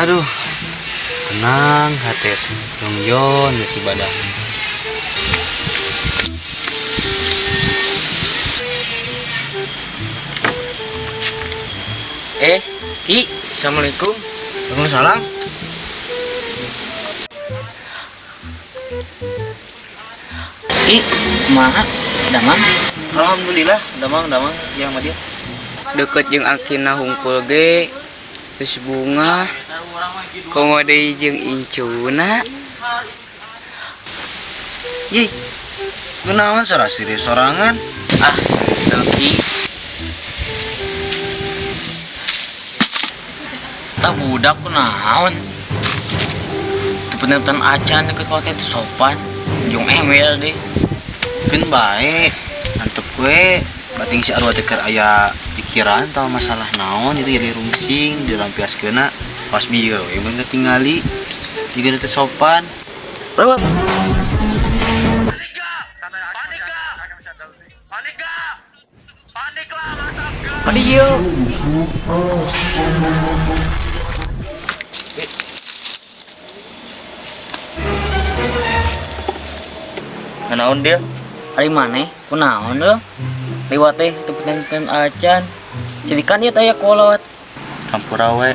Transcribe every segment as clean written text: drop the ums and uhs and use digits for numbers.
Aduh, tenang hati dong yon si badan. Ki, assalamualaikum. Waalaikumsalam. Kumaha? Damang? Alhamdulillah, damang yang mah dia. Deket jeung Akina hungkul ge. Terus bunga. Komo deui jeung incuna. Ih, kunaon sarasiri sorangan? Ah, Ki. Tak budak kunaon. Tepen-tepen acan deket kota itu sopan. Jeung emel deh. Kan baik. Antep gue bating si arwah teker aya pikiran tau masalah naon itu jadi rungsing dilampiaskeuna pas bieu we mun tingali jiga teu sopan. Lewat. Padio. Naon dia? Ari maneh? Kunaon dong? Liwat teh tepen-tepen acan. Cedikan ieu aya kolot. Campura we.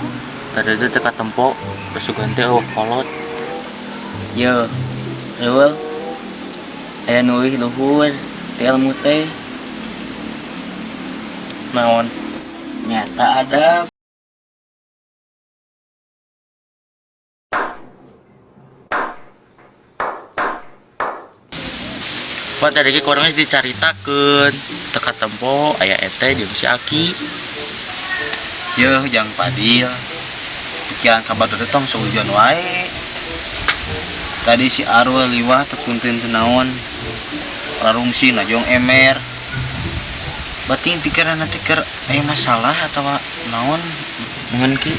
Tadi teh teka tempo pesugan teh eueuh kolot. Yo. Heueuh. Aya nu leuwih luhur ti ilmu teh. Naon? Nyata ada. Wah tadi ge korangnya dicaritakeun teka tempo aya ete jeung si Aki. Yeuh jang Padil. Pikiran kabar teh tong seujon wae. Tadi si Arul liwah teu punten teu naon. Rarungsi na jong emer. Bating pikiran nanti keur aya masalah atawa naon Mun Ki.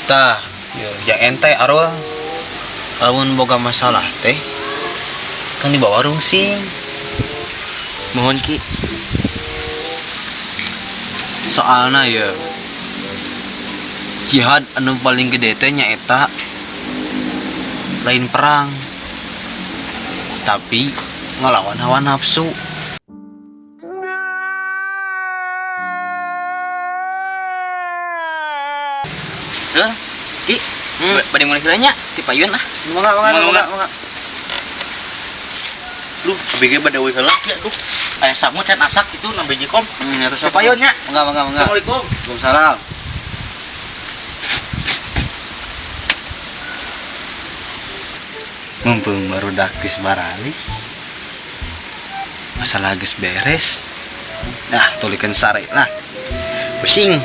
tah yeuh jang ente Arul. Lamun boga masalah teh kan dibawa rungsing. Mohon Ki. Soalna ya jihad anu paling gede teh nyaeta lain perang tapi ngelawan hawa nafsu. Ki. Bade mulai heula ti payun ah. Mangga. Duh, abg bade we heula ya duh. Aya samut can asak itu nambe jikom. Eta sok payun nya. Mangga. Assalamualaikum. Waalaikumsalam. Mumpung barudak geus barali. Masalah geus beres. Nah, tulikeun sare lah. Pusing.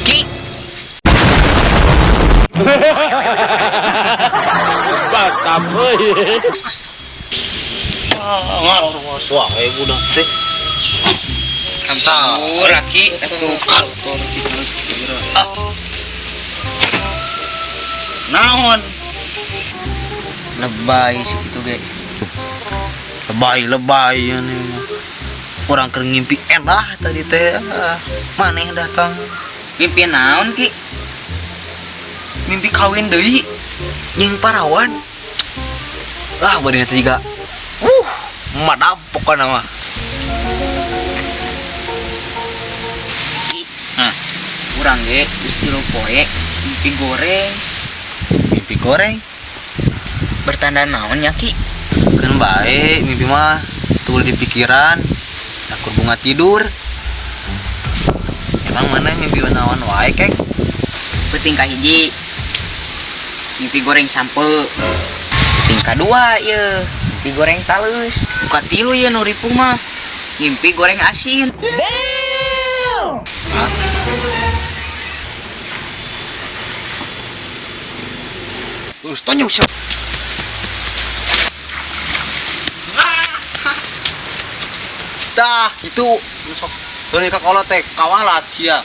Ki. Batam euy. Ngalor wae budak teh. Sampur Ki atuh kaltor kitu. Naon? Lebay segitu ge. Lebay ya nih. Orang keur ngimpi endah tadi teh. Maneh datang. Mimpi naon Ki? Mimpi kawin deui jeung parawan. Bade teh juga. Madap pokona mah. Urang ge geus 3 poe mimpi goreng. Mimpi goreng. Bertanda naon nya Ki? Kan bae mimpi mah tuh di pikiran. Akur bunga tidur. Emang mana mimpi naon wae kek? Penting kahiji mimpi goreng sampe. Penting kadua ieu mimpi goreng talus. Buka tilu ieu nu ripuh mah mimpi goreng asin. Damn. Terus tonyo siap. Tah itu sok teu ka kolot teh kawalat sia